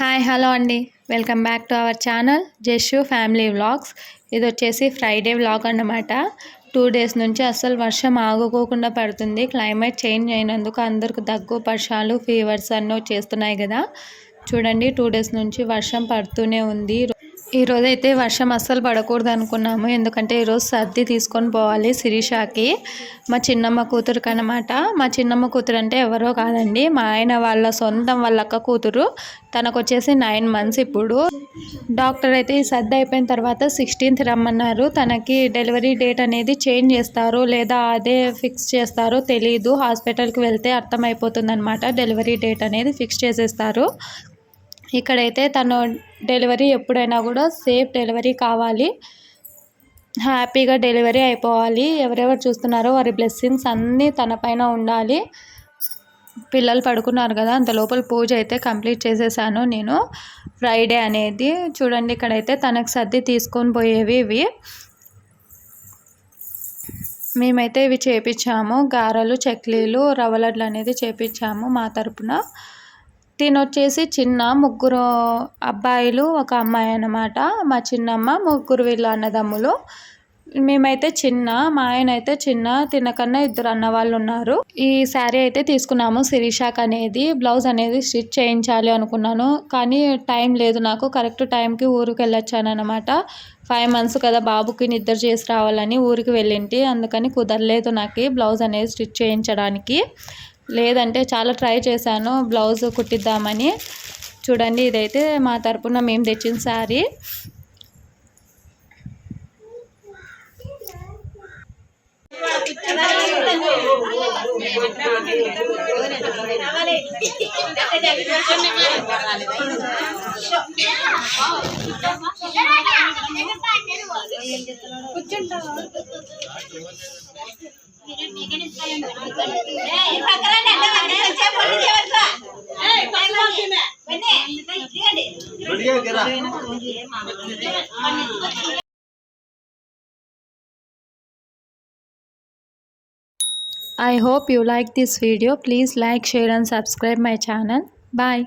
Hi hello అండి. Welcome back to our channel జస్సు family vlogs. ఇది వచ్చేసి ఫ్రైడే వ్లాగ్ అన్నమాట. 2 డేస్ నుంచి అస్సలు వర్షం ఆగుకోకుండా పడుతుంది. క్లైమేట్ చేంజ్ అయినందుకు అందరికి దగ్గు పర్షాలు ఫీవర్స్ అన్నీ వచ్చేస్తున్నాయి కదా. చూడండి 2 డేస్ నుంచి వర్షం పడుతూనే ఉంది. ఈరోజైతే వర్షం అస్సలు పడకూడదు అనుకున్నాము. ఎందుకంటే ఈరోజు సర్ది తీసుకొని పోవాలి శిరీషాకి, మా చిన్నమ్మ కూతురుకి అనమాట. మా చిన్నమ్మ కూతురు అంటే ఎవరో కాదండి, మా ఆయన వాళ్ళ సొంతం వాళ్ళ అక్క కూతురు. తనకు వచ్చేసి 9 months ఇప్పుడు. డాక్టర్ అయితే ఈ సర్ది అయిపోయిన తర్వాత 16th రమ్మన్నారు. తనకి డెలివరీ డేట్ అనేది చేంజ్ చేస్తారో లేదా అదే ఫిక్స్ చేస్తారో తెలీదు. హాస్పిటల్కి వెళ్తే అర్థమైపోతుంది అనమాట. డెలివరీ డేట్ అనేది ఫిక్స్ చేసేస్తారు. ఇక్కడైతే తను డెలివరీ ఎప్పుడైనా కూడా సేఫ్ డెలివరీ కావాలి, హ్యాపీగా డెలివరీ అయిపోవాలి. ఎవరెవరు చూస్తున్నారో వారి బ్లెస్సింగ్స్ అన్నీ తన పైన ఉండాలి. పిల్లలు పడుకున్నారు కదా, అంత లోపల పూజ అయితే కంప్లీట్ చేసేసాను నేను. ఫ్రైడే అనేది చూడండి, ఇక్కడైతే తనకు సర్ది తీసుకొని పోయేవి ఇవి. మేమైతే ఇవి చేపించాము, గారెలు చెక్లీలు రవ్వ లడ్లు అనేది చేపించాము మా తరపున. తినొచ్చేసి చిన్న ముగ్గురు అబ్బాయిలు ఒక అమ్మాయి అన్నమాట. మా చిన్నమ్మ, ముగ్గురు వీళ్ళు అన్నదమ్ములు. మేమైతే చిన్న, మా ఆయన అయితే చిన్న, తినకన్నా 2 అన్నవాళ్ళు ఉన్నారు. ఈ శారీ అయితే తీసుకున్నాము శిరీషాక్ అనేది. బ్లౌజ్ అనేది స్టిచ్ చేయించాలి అనుకున్నాను, కానీ టైం లేదు నాకు. కరెక్ట్ టైంకి ఊరికి వెళ్ళొచ్చాను అనమాట. 5 months కదా బాబుకి నిద్ర చేసి రావాలని ఊరికి వెళ్ళింటి. అందుకని కుదరలేదు నాకు బ్లౌజ్ అనేది స్టిచ్ చేయించడానికి. లేదంటే చాలా ట్రై చేశాను బ్లౌజ్ కుట్టిద్దామని. చూడండి, ఇదైతే మా తరపున మేము తెచ్చిన sari. I hope you like this video. Please like, share and subscribe my channel. Bye.